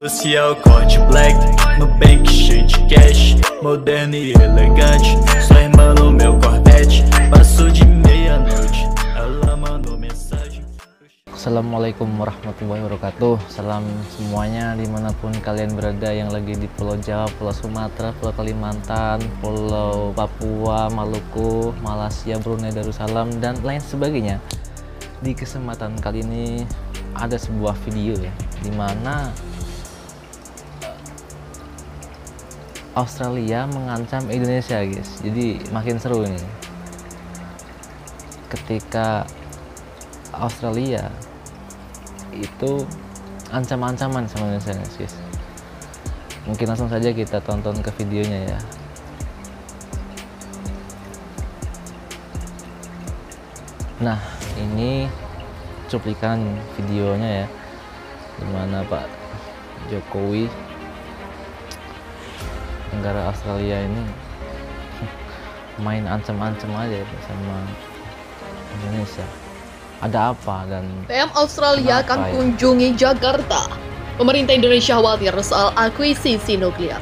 Social corte black, no bank cheio de cash, moderno e elegante. Sua irmã no meu Corvette, passou de meia-noite, ela mandou mensagem. Assalamualaikum warahmatullahi wabarakatuh. Salam semuanya dimanapun kalian berada, yang lagi di Pulau Jawa, Pulau Sumatera, Pulau Kalimantan, Pulau Papua, Maluku, Malaysia, Brunei Darussalam, dan lain sebagainya. Di kesempatan kali ini ada sebuah video ya, dimana Australia mengancam Indonesia, guys. Jadi makin seru ini ketika Australia itu ancam-ancaman sama Indonesia, guys. Mungkin langsung saja kita tonton ke videonya ya. Nah, ini cuplikan videonya ya, dimana Pak Jokowi, negara Australia ini main ancam-ancam aja sama Indonesia. Ada apa dan PM Australia akan kunjungi Jakarta. Pemerintah Indonesia khawatir soal akuisisi nuklir.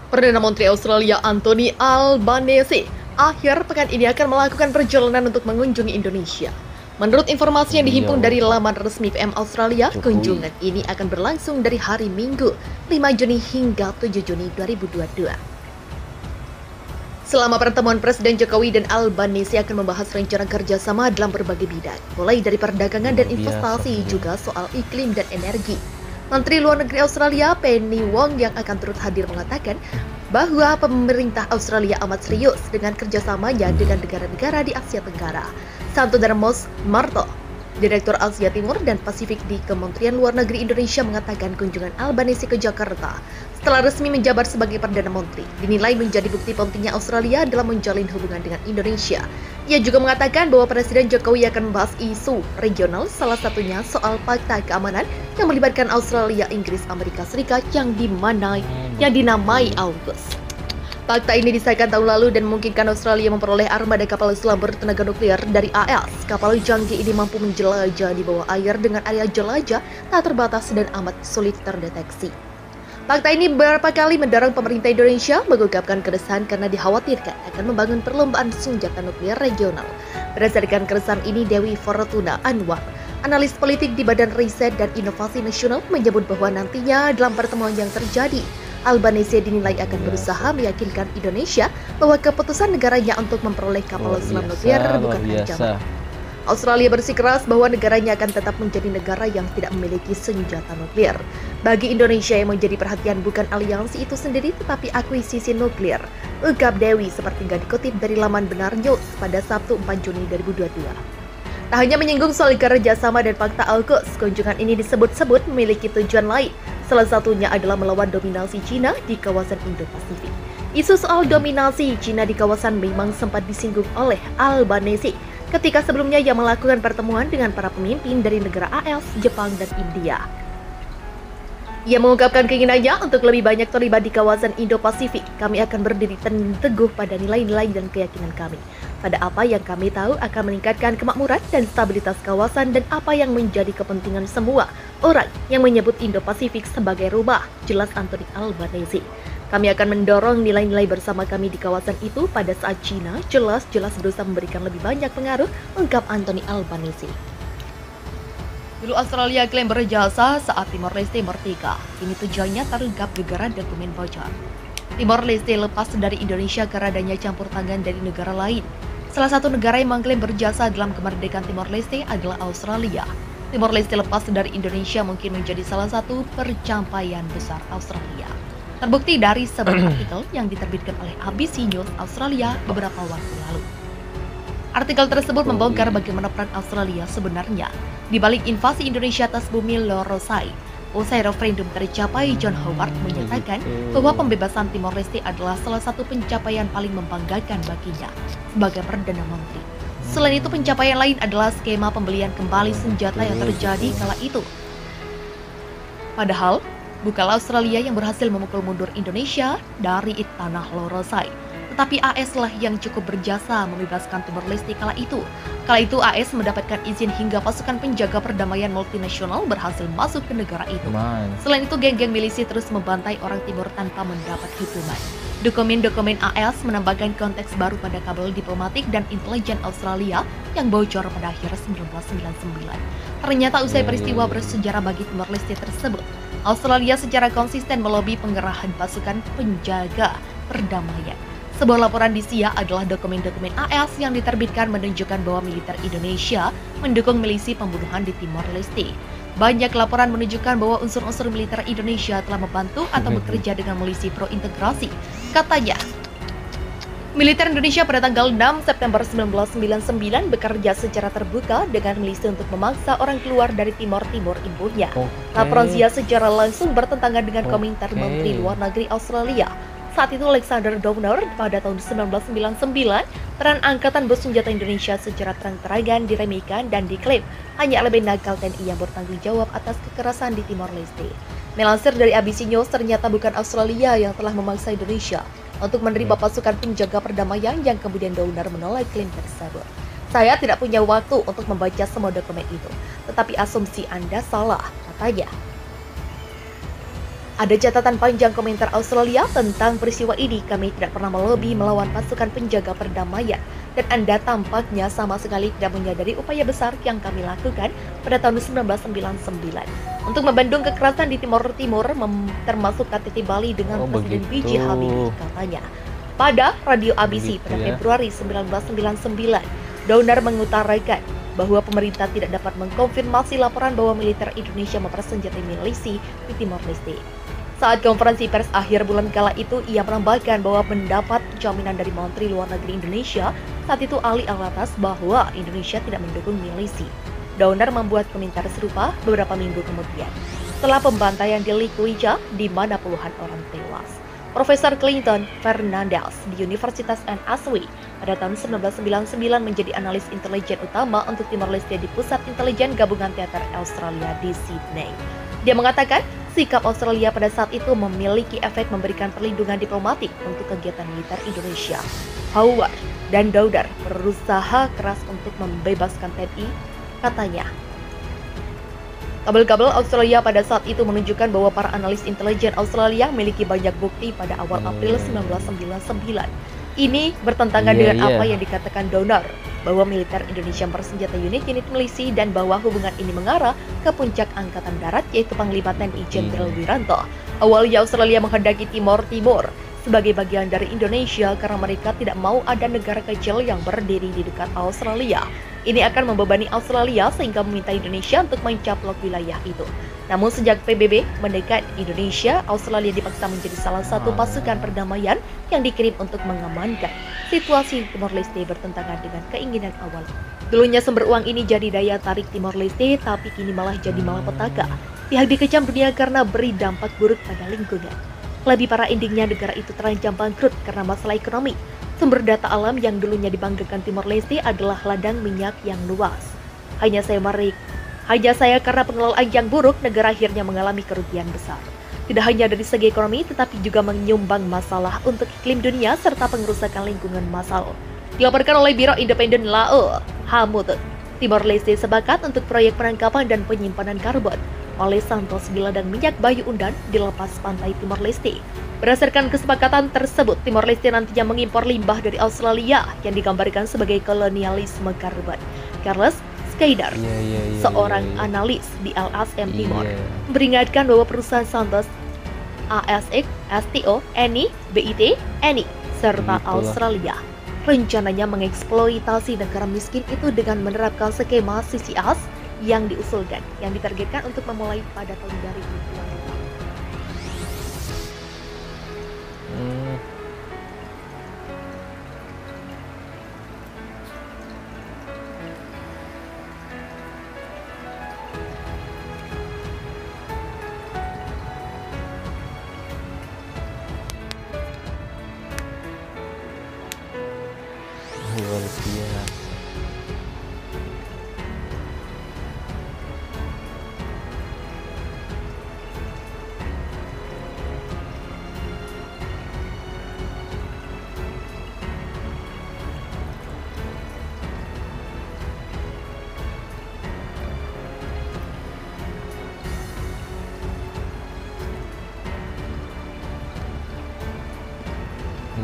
Perdana Menteri Australia Anthony Albanese akhir pekan ini akan melakukan perjalanan untuk mengunjungi Indonesia. Menurut informasi yang dihimpun dari laman resmi PM Australia, kunjungan ini akan berlangsung dari hari Minggu 5 Juni hingga 7 Juni 2022. Selama pertemuan Presiden Jokowi dan Albanese akan membahas rencana kerjasama dalam berbagai bidang, mulai dari perdagangan dan investasi, juga soal iklim dan energi. Menteri Luar Negeri Australia Penny Wong yang akan turut hadir mengatakan bahwa pemerintah Australia amat serius dengan kerjasamanya dengan negara-negara di Asia Tenggara. Santo Darmos Marto, Direktur Asia Timur dan Pasifik di Kementerian Luar Negeri Indonesia, mengatakan kunjungan Albanese ke Jakarta setelah resmi menjabat sebagai Perdana Menteri dinilai menjadi bukti pentingnya Australia dalam menjalin hubungan dengan Indonesia. Ia juga mengatakan bahwa Presiden Jokowi akan membahas isu regional, salah satunya soal fakta keamanan yang melibatkan Australia, Inggris, Amerika Serikat yang dinamai AUKUS. Fakta ini disahkan tahun lalu dan memungkinkan Australia memperoleh armada kapal selam bertenaga nuklir dari AS. Kapal canggih ini mampu menjelajah di bawah air dengan area jelajah tak terbatas dan amat sulit terdeteksi. Fakta ini beberapa kali mendorong pemerintah Indonesia mengungkapkan keresahan karena dikhawatirkan akan membangun perlombaan senjata nuklir regional. Berdasarkan keresahan ini, Dewi Fortuna Anwar, analis politik di Badan Riset dan Inovasi Nasional, menyebut bahwa nantinya dalam pertemuan yang terjadi, Albanese dinilai akan berusaha meyakinkan Indonesia bahwa keputusan negaranya untuk memperoleh kapal selam nuklir bukan ancaman. Australia bersikeras bahwa negaranya akan tetap menjadi negara yang tidak memiliki senjata nuklir. Bagi Indonesia yang menjadi perhatian bukan aliansi itu sendiri, tetapi akuisisi nuklir, ungkap Dewi seperti nggak dikutip dari laman Benar News pada Sabtu 4 Juni 2022. Tak hanya menyinggung soal kerjasama dan fakta AUKUS, kunjungan ini disebut-sebut memiliki tujuan lain. Salah satunya adalah melawan dominasi Cina di kawasan Indo-Pasifik. Isu soal dominasi Cina di kawasan memang sempat disinggung oleh Albanese ketika sebelumnya ia melakukan pertemuan dengan para pemimpin dari negara AS, Jepang, dan India. Ia mengungkapkan keinginannya untuk lebih banyak terlibat di kawasan Indo-Pasifik. Kami akan berdiri teguh pada nilai-nilai dan keyakinan kami, pada apa yang kami tahu akan meningkatkan kemakmuran dan stabilitas kawasan dan apa yang menjadi kepentingan semua orang yang menyebut Indo-Pasifik sebagai rumah, jelas Anthony Albanese. Kami akan mendorong nilai-nilai bersama kami di kawasan itu pada saat Cina jelas-jelas berusaha memberikan lebih banyak pengaruh, ungkap Anthony Albanese. Dulu Australia klaim berjasa saat Timor Leste merdeka. Kini tujuannya terungkap gegara dokumen bocor. Timor Leste lepas dari Indonesia karena adanya campur tangan dari negara lain. Salah satu negara yang mengklaim berjasa dalam kemerdekaan Timor Leste adalah Australia. Timor Leste lepas dari Indonesia mungkin menjadi salah satu pencapaian besar Australia. Terbukti dari sebuah artikel yang diterbitkan oleh ABC News Australia beberapa waktu lalu. Artikel tersebut membongkar bagaimana peran Australia sebenarnya di balik invasi Indonesia atas bumi Lorosai. Usai referendum tercapai, John Howard menyatakan bahwa pembebasan Timor Leste adalah salah satu pencapaian paling membanggakan baginya sebagai Perdana Menteri. Selain itu, pencapaian lain adalah skema pembelian kembali senjata yang terjadi kala itu. Padahal, Bukanlah Australia yang berhasil memukul mundur Indonesia dari tanah Lorosai, tetapi AS lah yang cukup berjasa membebaskan Timor Leste kala itu. Kala itu AS mendapatkan izin hingga pasukan penjaga perdamaian multinasional berhasil masuk ke negara itu. Selain itu, geng-geng milisi terus membantai orang Timur tanpa mendapat hukuman. Dokumen-dokumen AS menambahkan konteks baru pada kabel diplomatik dan intelijen Australia yang bocor pada akhir 1999. Ternyata usai peristiwa bersejarah bagi Timor Leste tersebut, Australia secara konsisten melobi pengerahan pasukan penjaga perdamaian. Sebuah laporan di SIA adalah dokumen-dokumen AS yang diterbitkan menunjukkan bahwa militer Indonesia mendukung milisi pembunuhan di Timor Leste. Banyak laporan menunjukkan bahwa unsur-unsur militer Indonesia telah membantu atau bekerja dengan milisi pro-integrasi. Katanya, militer Indonesia pada tanggal 6 September 1999 bekerja secara terbuka dengan milisi untuk memaksa orang keluar dari Timor imbuhnya. Laporan SIA secara langsung bertentangan dengan komentar Menteri Luar Negeri Australia. Saat itu Alexander Downer pada tahun 1999, peran Angkatan Bersenjata Indonesia secara terang-terangan diremehkan dan diklaim hanya lebih nakal TNI yang bertanggung jawab atas kekerasan di Timor Leste. Melansir dari ABC News, ternyata bukan Australia yang telah memaksa Indonesia untuk menerima pasukan penjaga perdamaian yang kemudian Downer menolak klaim tersebut. Saya tidak punya waktu untuk membaca semua dokumen itu, tetapi asumsi Anda salah, katanya. Ada catatan panjang komentar Australia tentang peristiwa ini. Kami tidak pernah melobi melawan pasukan penjaga perdamaian, dan Anda tampaknya sama sekali tidak menyadari upaya besar yang kami lakukan pada tahun 1999 untuk membendung kekerasan di Timor Timur, termasuk KTT Bali dengan Presiden B.J. Habibie, katanya. Pada radio ABC pada Februari 1999, Downer mengutarakan bahwa pemerintah tidak dapat mengkonfirmasi laporan bahwa militer Indonesia mempersenjatai milisi di Timor Leste. Saat konferensi pers akhir bulan kala itu, ia menambahkan bahwa mendapat jaminan dari Menteri Luar Negeri Indonesia saat itu Ali Alatas bahwa Indonesia tidak mendukung milisi. Downer membuat komentar serupa beberapa minggu kemudian, setelah pembantaian di Likuija di mana puluhan orang tewas. Profesor Clinton Fernandez di Universitas NSW pada tahun 1999 menjadi analis intelijen utama untuk Timor Leste di Pusat Intelijen Gabungan Teater Australia di Sydney. Dia mengatakan, sikap Australia pada saat itu memiliki efek memberikan perlindungan diplomatik untuk kegiatan militer Indonesia. Howard dan Downer berusaha keras untuk membebaskan TNI, katanya. Kabel-kabel Australia pada saat itu menunjukkan bahwa para analis intelijen Australia memiliki banyak bukti pada awal April 1999. Ini bertentangan dengan apa yang dikatakan Downer, bahwa militer Indonesia bersenjata unit-unit milisi dan bahwa hubungan ini mengarah ke puncak Angkatan Darat, yaitu Panglima TNI Jenderal Wiranto. Awalnya Australia menghendaki Timor sebagai bagian dari Indonesia karena mereka tidak mau ada negara kecil yang berdiri di dekat Australia. Ini akan membebani Australia sehingga meminta Indonesia untuk mencaplok wilayah itu. Namun sejak PBB mendekat Indonesia, Australia dipaksa menjadi salah satu pasukan perdamaian yang dikirim untuk mengamankan situasi Timor Leste bertentangan dengan keinginan awal. Dulunya sumber uang ini jadi daya tarik Timor Leste, tapi kini malah jadi malapetaka. Pihak dikecam dunia karena beri dampak buruk pada lingkungan. Lebih parah endingnya, negara itu terancam bangkrut karena masalah ekonomi. Sumber data alam yang dulunya dibanggakan Timor Leste adalah ladang minyak yang luas. Hanya saya karena pengelolaan yang buruk, negara akhirnya mengalami kerugian besar. Tidak hanya dari segi ekonomi, tetapi juga menyumbang masalah untuk iklim dunia serta pengerusakan lingkungan massal. Dilaporkan oleh Biro Independen Lao Hamut, Timor Leste sepakat untuk proyek penangkapan dan penyimpanan karbon oleh Santos di ladang minyak Bayu Undan di lepas pantai Timor Leste. Berdasarkan kesepakatan tersebut, Timor Leste nantinya mengimpor limbah dari Australia yang digambarkan sebagai kolonialisme karbon. Carlos Skaidar, seorang analis di LSM Timor, memperingatkan bahwa perusahaan Santos, ASX, STO, ENI, BIT, ENI, serta Australia rencananya mengeksploitasi negara miskin itu dengan menerapkan skema CCS yang diusulkan, yang ditargetkan untuk memulai pada tahun 2020. Luar biasa.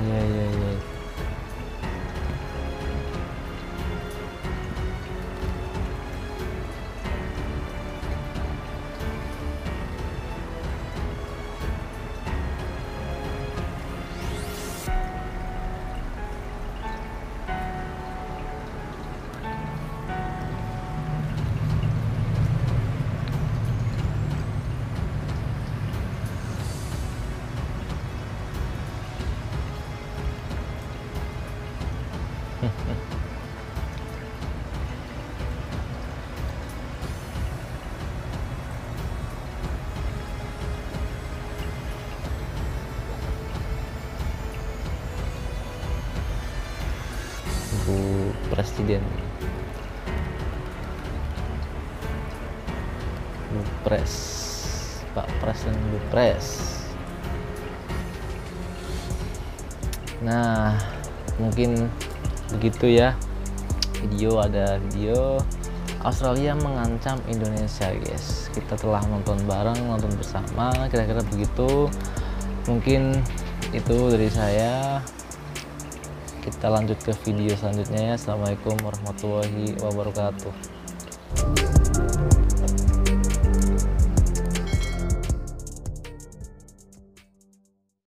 Iya, iya, iya. Bu Presiden, Bu Pres, Pak Pres dan Bu Pres. Nah, mungkin begitu ya. Ada video Australia mengancam Indonesia, guys. Kita telah nonton bareng, nonton bersama, kira-kira begitu. Mungkin itu dari saya. Kita lanjut ke video selanjutnya ya. Assalamualaikum warahmatullahi wabarakatuh.